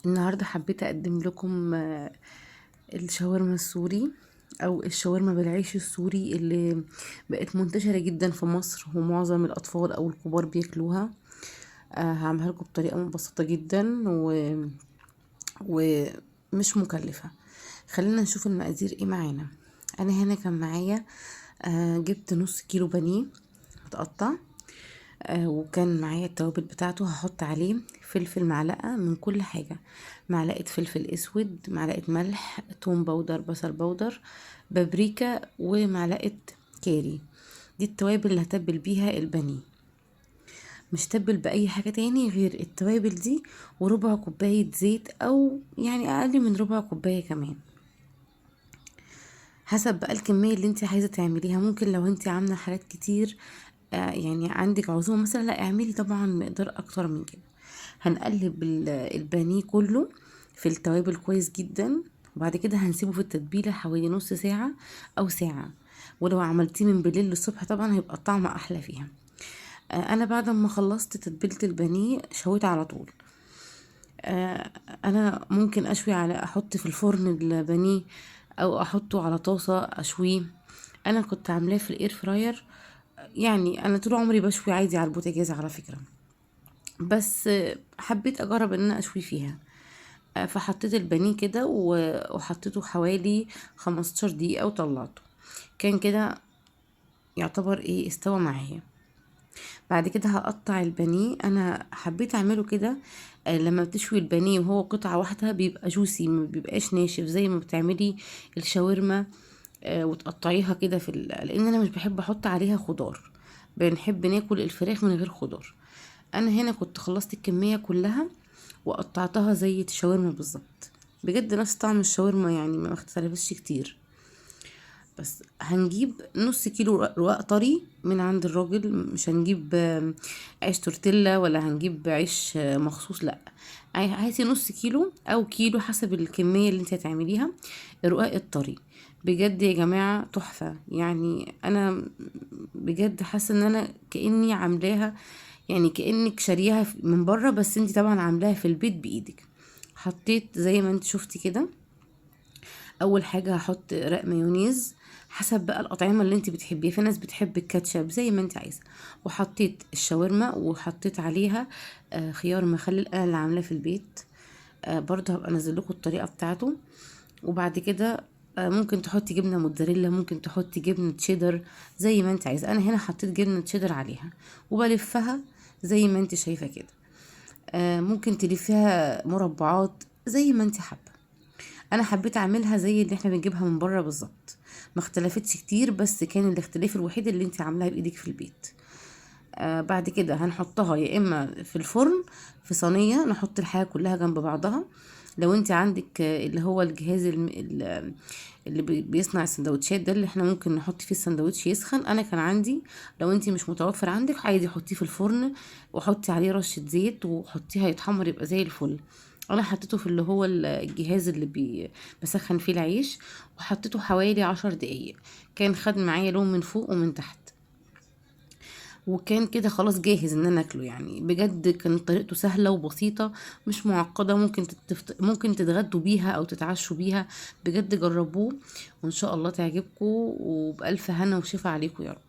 النهاردة حبيت أقدم لكم الشاورما السوري أو الشاورما بالعيش السوري اللي بقت منتشرة جدا في مصر، ومعظم الأطفال أو الكبار بياكلوها. هعملها لكم بطريقة مبسطة جدا ومش مكلفة. خلينا نشوف المقادير ايه معانا. أنا هنا كان معايا جبت نص كيلو بانيه متقطع. وكان معايا التوابل بتاعته، هحط عليه فلفل معلقة من كل حاجة، معلقة فلفل اسود، معلقة ملح، توم باودر، بصل باودر، بابريكا، ومعلقة كاري. دي التوابل اللي هتبل بيها البانيه. مش تبل بأي حاجة تاني غير التوابل دي، وربع كوباية زيت او يعني اقل من ربع كوباية كمان، حسب بقى الكمية اللي انت عايزة تعمليها. ممكن لو انت عاملة حاجات كتير، يعني عندك عزومة مثلا، لا اعملي طبعا مقدار اكتر من كده. هنقلب البانيه كله في التوابل كويس جدا، وبعد كده هنسيبه في التتبيلة حوالي نص ساعة او ساعة. ولو عملتيه من بالليل للصبح طبعا هيبقى الطعم احلى فيها. انا بعد ما خلصت تتبيلة البانيه شويت على طول. انا ممكن اشوي على احط في الفرن البانيه، او احطه على طاسة اشويه. انا كنت عاملاه في الاير فراير. يعني انا طول عمري بشوي عادي على البوتاجاز على فكرة، بس حبيت اجرب ان انا اشوي فيها. فحطيت البانيه كده وحطيته حوالي 15 دقيقة وطلعته. كان كده يعتبر ايه، استوى معايا. بعد كده هقطع البانيه. انا حبيت اعمله كده. لما بتشوي البانيه وهو قطعة واحدة بيبقى جوسي، ما بيبقاش ناشف زي ما بتعملي الشاورما. وتقطعيها كده لان انا مش بحب احط عليها خضار، بنحب ناكل الفراخ من غير خضار. انا هنا كنت خلصت الكمية كلها وقطعتها زي الشاورما بالظبط. بجد نفس طعم الشاورما، يعني ما اختلفش كتير. بس هنجيب نص كيلو رقاق طري من عند الراجل، مش هنجيب عيش تورتيلا ولا هنجيب عيش مخصوص، لا. هاتي نص كيلو او كيلو حسب الكمية اللي انت هتعمليها. الرقاق الطري بجد يا جماعة تحفة. يعني انا بجد حاسة ان انا كأني عاملاها، يعني كأنك شاريها من بره، بس انت طبعا عاملاها في البيت بإيدك. حطيت زي ما انت شفتي كده. اول حاجه هحط رق مايونيز، حسب بقى الاطعمه اللي انت بتحبيها. في ناس بتحب الكاتشب زي ما انت عايزه. وحطيت الشاورما وحطيت عليها خيار مخلل انا اللي عاملاه في البيت. برضه هبقى انزل لكم الطريقه بتاعته. وبعد كده ممكن تحطي جبنه موتزاريلا، ممكن تحطي جبنه تشيدر، زي ما انت عايزه. انا هنا حطيت جبنه تشيدر عليها وبلفها زي ما انت شايفه كده. ممكن تلفيها مربعات زي ما انت حابه. انا حبيت اعملها زي اللي احنا بنجيبها من بره بالظبط، ما اختلفتش كتير، بس كان الاختلاف الوحيد اللي انت عاملاها بايدك في البيت. بعد كده هنحطها يا اما في الفرن في صينيه، نحط الحاجه كلها جنب بعضها. لو انت عندك اللي هو الجهاز اللي بيصنع السندوتشات ده، اللي احنا ممكن نحط فيه السندوتش يسخن، انا كان عندي. لو انت مش متوفر عندك عادي حطيه في الفرن، وحطي عليه رشة زيت وحطيه هيتحمر يبقى زي الفل. انا حطيته في اللي هو الجهاز اللي بسخن فيه العيش، وحطيته حوالي 10 دقايق. كان خد معايا لون من فوق ومن تحت، وكان كده خلاص جاهز ان انا اكله. يعني بجد كانت طريقته سهله وبسيطه، مش معقده. ممكن تتغدوا بيها او تتعشوا بيها. بجد جربوه وان شاء الله تعجبكم، وبألف هنا وشفا عليكم يا رب.